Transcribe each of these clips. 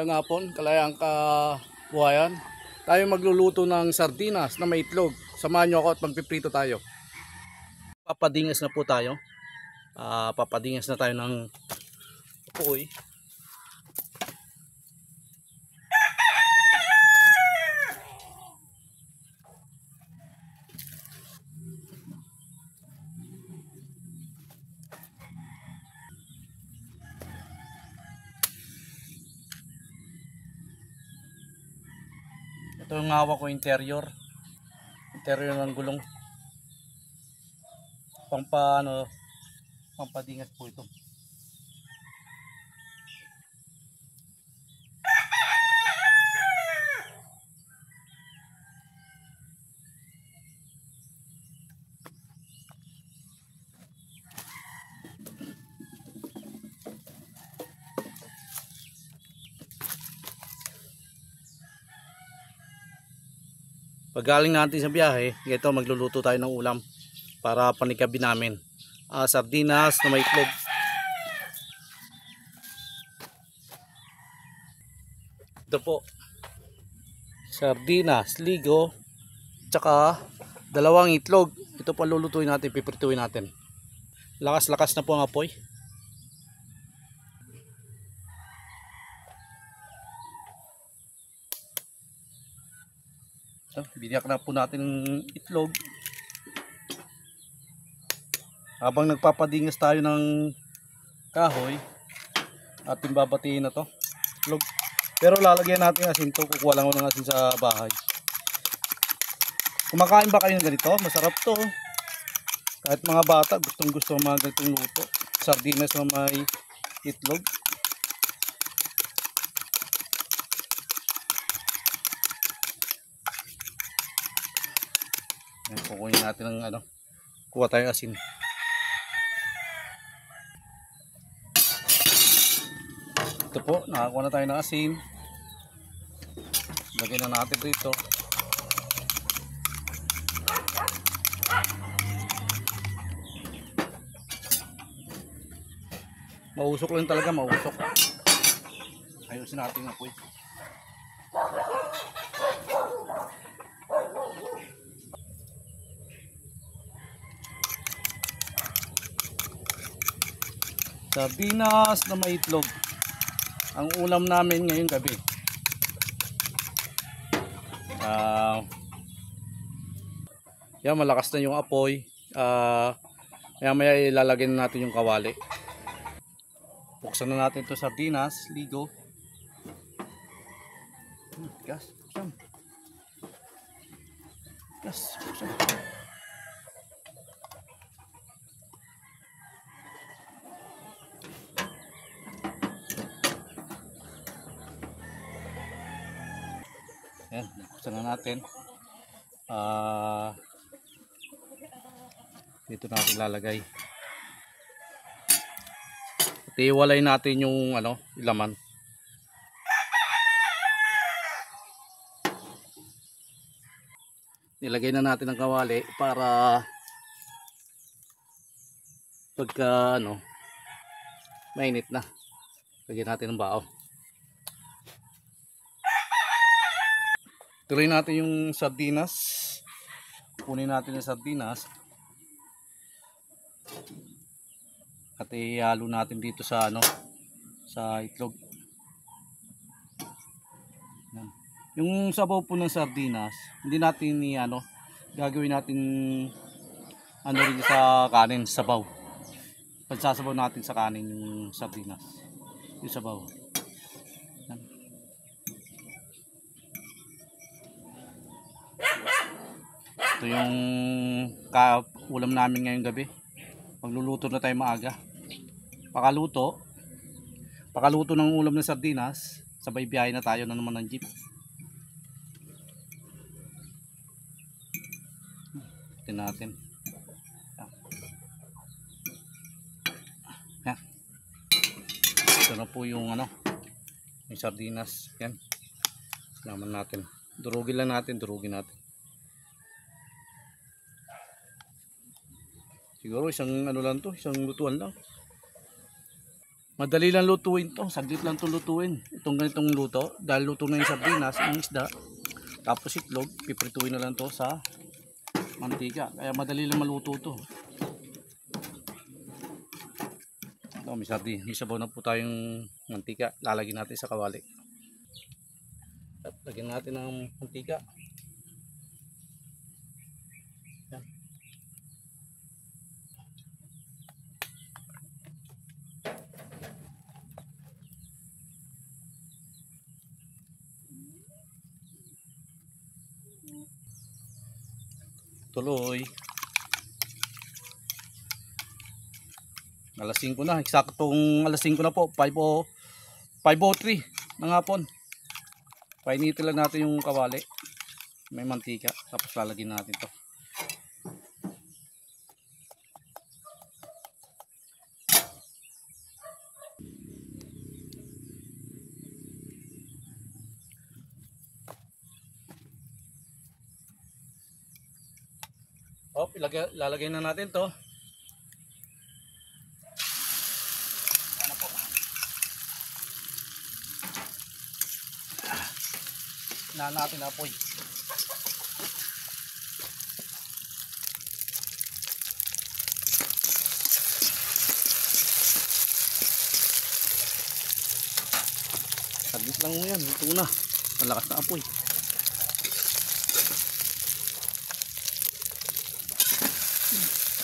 Magandang hapon, kalayang kabuhayan. Tayo magluluto ng sardinas na may itlog. Samahan nyo ako at magpiprito tayo. Papadingas na po tayo. Papadingas na tayo ng apoy. Ito yung hawak ko, interior ng gulong. Pampadingas po ito. Pag galing natin sa biyahe, ito magluluto tayo ng ulam para panikabi namin. Sardinas na may itlog. Ito po. Sardinas, ligo, tsaka dalawang itlog. Ito po lulutuin natin, pipirituin natin. Lakas-lakas na po ang apoy. Biniyak na po natin ng itlog. Habang nagpapadingas tayo ng kahoy, ating babatiin na to itlog. Pero lalagyan natin asin to, kukuha lang ako ng asin sa bahay. Kumakain ba kayo ng ganito? Masarap to. Kahit mga bata gustong gusto mga ganitong luto. Sardinas na may itlog. Kukunin natin ng kuha tayong asin. Ito po, nakakuha na tayo ng asin. Lagyan na natin dito. Mausok lang talaga, mausok. Ayusin natin ang apoy. Sardinas na may itlog ang ulam namin ngayong gabi. Yan, malakas na yung apoy. Maya ilalagay na natin yung kawali. Buksan na natin ito sardinas, ligo. Gas, buksan. Gas, buksan. Yan, buksan na natin. Dito natin lalagay. At iwalay natin yung ilaman. Nilagay na natin ang kawali para pagka mainit na. Lagyan natin ng bao. Tuloy natin yung sardinas. Kunin natin yung sardinas. At ihalo natin dito sa sa itlog. Yan. Yung sabaw po ng sardinas, hindi natin gagawin natin rin sa kanin, sabaw. Pagsasabaw natin sa kanin yung sardinas. Yung sabaw. Yan. Ito yung ulam namin ngayong gabi. Magluluto na tayo maaga. Pakaluto ng ulam ng sardinas, sabay biyahe na tayo na naman ng jeep. Tingnan natin. Yan. Ito na po yung yung sardinas. Yan. Laman natin. Durugin natin. Siguro isang lang to, isang lutuan lang. Madali lang lutuin to. Saglit lang to lutuin. Itong ganitong luto. Dahil luto na yung sardinas, yung isda. Tapos itlog. Piprituin na lang to sa mantika. Kaya madali lang maluto to. Ito, may sardin. May sabaw na po tayong mantika. Lalagyan natin sa kawali. At lagyan natin ng mantika. Yan. Tuloy. Alas 5 na. Eksaktong alas 5 na po. 5:03 ng hapon. Painitin lang natin yung kawali. May mantika. Tapos lalagyan natin to. Lalagay na natin to. Ano po? Na natin apoy. Saglit lang mo yan. Ito na. Malakas na apoy.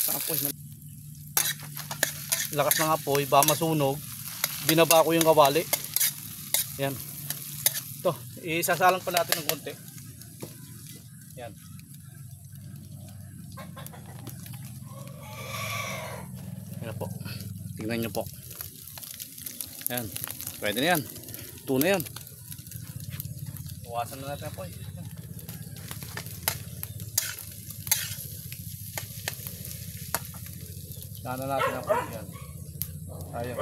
Apoy. Lakas ng apoy, ba masunog. Binaba ko yung kawali. Yan. Ito, isasalang pa natin ng konti. Yan. Yan po. Tingnan nyo po. Yan. Pwede na yan. Ito na yan. Iwasan na natin apoy. Sana natin ang apoy yan. Ayan.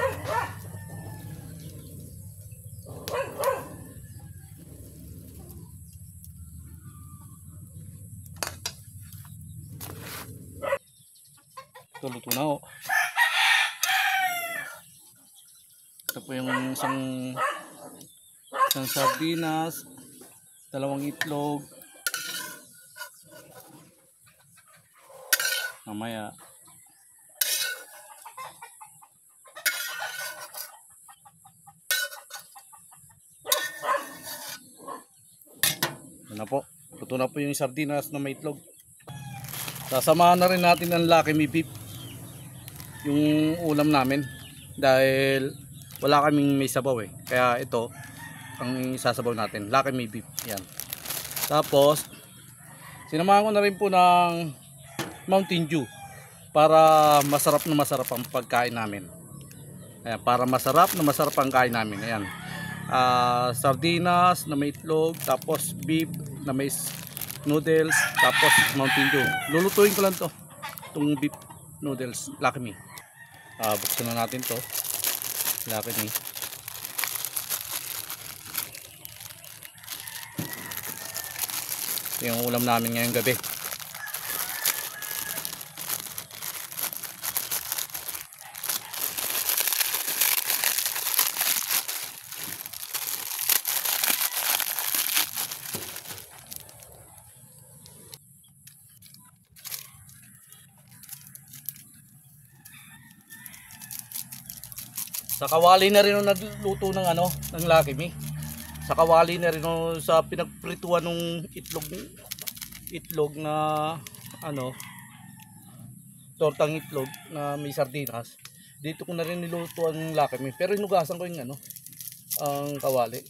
Ito luto na ho. Ito po yung isang sardinas, dalawang itlog. Mamaya na po. Luto na po yung sardinas na may itlog. Sasamahan na rin natin ang Lucky Me beef yung ulam namin dahil wala kaming may sabaw eh. Kaya ito ang sasabaw natin, Lucky Me beef. Yan. Tapos sinamahan ko na rin po ng Mountain Dew para masarap ang pagkain namin. Ayan, para masarap ang kain namin. Ayan. Sardinas na may itlog, tapos beef na may noodles, tapos Mountain Dew. Lulutuin ko lang to, itong beef noodles Lucky Me. Buksan na natin to, Lucky Me. Ito yung ulam namin ngayong gabi. Sa kawali na rin nagluto ng ng Lucky Me. Sa kawali na rin sa pinagprituan ng itlog na tortang itlog na may sardinas. Dito ko na rin niluto ang Lucky Me. Pero inugasan ko yung ang kawali.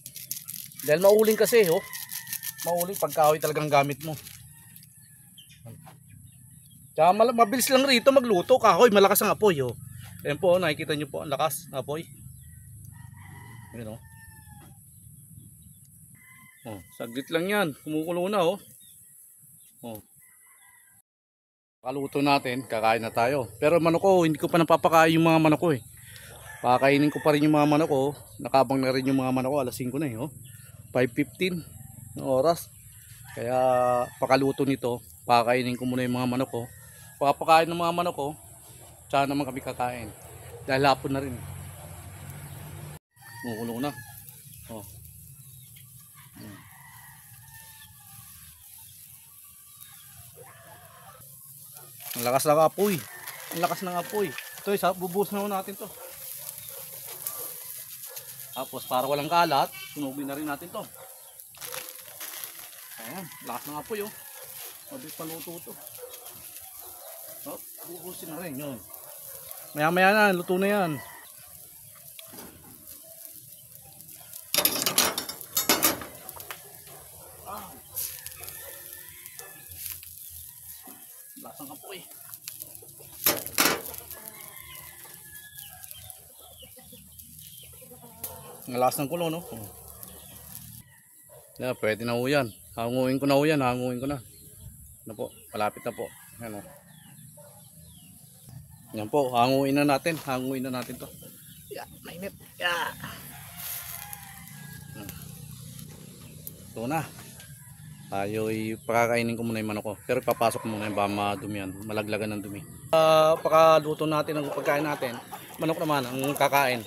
Dahil mauling kasi mauling pagkahoy talagang gamit mo. Kaya mabilis lang rito magluto, kahoy malakas ang apoy Ayan po, nakikita nyo po ang lakas ng apoy. Ayan saglit lang yan, kumukulo na Kaluto natin, kakain na tayo. Pero manok ko, hindi ko pa napapakain yung mga manok ko Pakainin ko pa rin yung mga manok ko. Nakabang na rin yung mga manok ko, alas 5 na 5:15 ng oras. Kaya pakaluto nito, pakainin ko muna yung mga manok ko. Papakain ng mga manok ko, tsaka naman kami kakain. Dahil hapon na rin. Kumukulo na. Oh. Ang lakas ng apoy. Ang lakas ng apoy. Ito, bubuhos na natin to. Tapos para walang kalat, sunugin na rin natin to. Ayan, lakas ng apoy oh. Mabilis paluto to. Oh, bubuhusin na rin yun. Maya maya na, luto na yan. Lakas ng apoy. Ang lakas ng kulo, no? Oh. Yeah, pwede na ho yan. Hanguin ko na ho yan, hanguin ko na. Ano po, malapit na po. Ayan o. Yan po, hanguin na natin to. Yeah, mainit. Yeah. Ito na. Tayo pakakainin ko muna yung manok ko. Pero papasok ko muna yung baka madumi yan. Malaglagan ng dumi. Pakaluto natin ang pagkain natin. Manok naman ang kakain.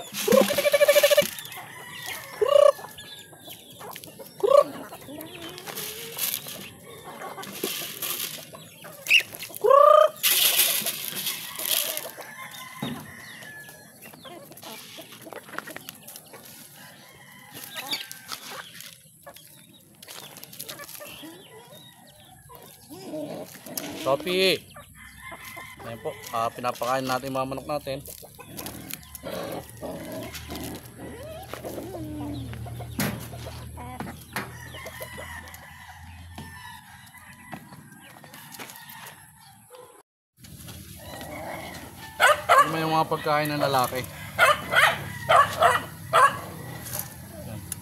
Sophie! Ayan po, pinapakain natin yung mga manok natin. Ito naman yung mga pagkain ng lalaki.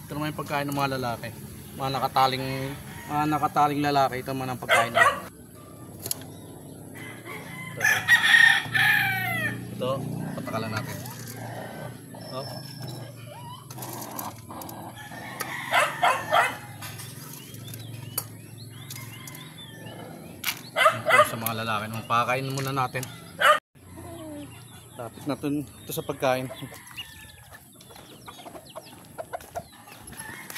Ito naman yung pagkain ng mga lalaki. Mga nakataling lalaki, ito naman ang pagkain nila. Ito, patakalan natin. Oh. Ito sa mga lalaki. Pakain muna natin. Tapos natin ito sa pagkain.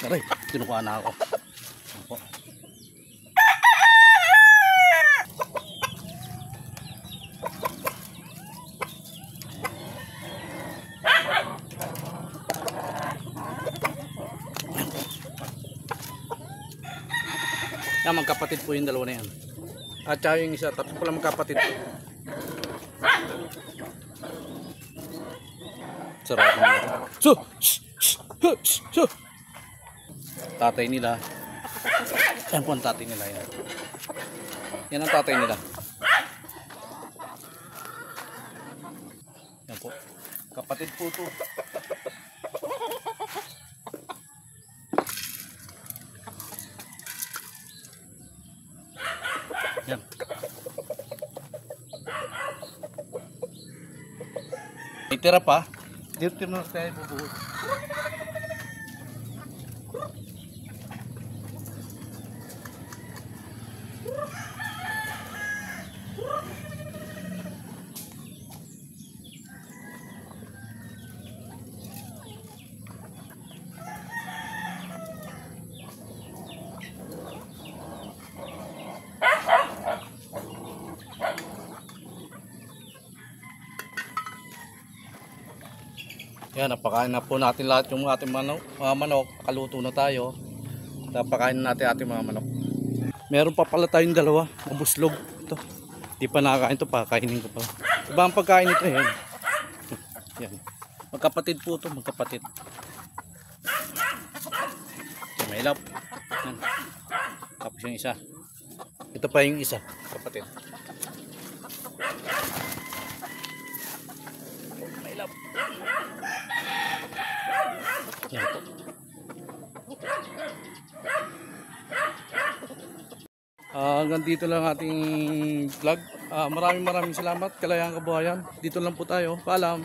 Aray, kinukuha na ako. Opo. Yan, magkapatid po yung dalawa na yan. At saka yung isa, tatlo pala magkapatid po. Sarap naman. So! Tatay nila. Yan po ang tatay nila. Yan ang tatay nila. Yan po. Kapatid po ito. Yan. May tira pa. Dito na tayo bubuhos. Yan, napakain na po natin lahat yung ating manok. Kaluto na tayo. Napakain na natin ating mga manok. Meron pa pala tayong dalawa. Mabuslog. Ito. Di pa nakakain ito. Pakainin ko pa. Iba ang pagkain ito. Yan. Yan. Magkapatid po ito. Magkapatid. May lap. Yan. Tapos yung isa. Ito pa yung isa. Kapatid. May lap. Yan po. Hanggang dito lang ating vlog. Maraming salamat. Kalayaan Kabuhayan. Dito lang po tayo. Paalam.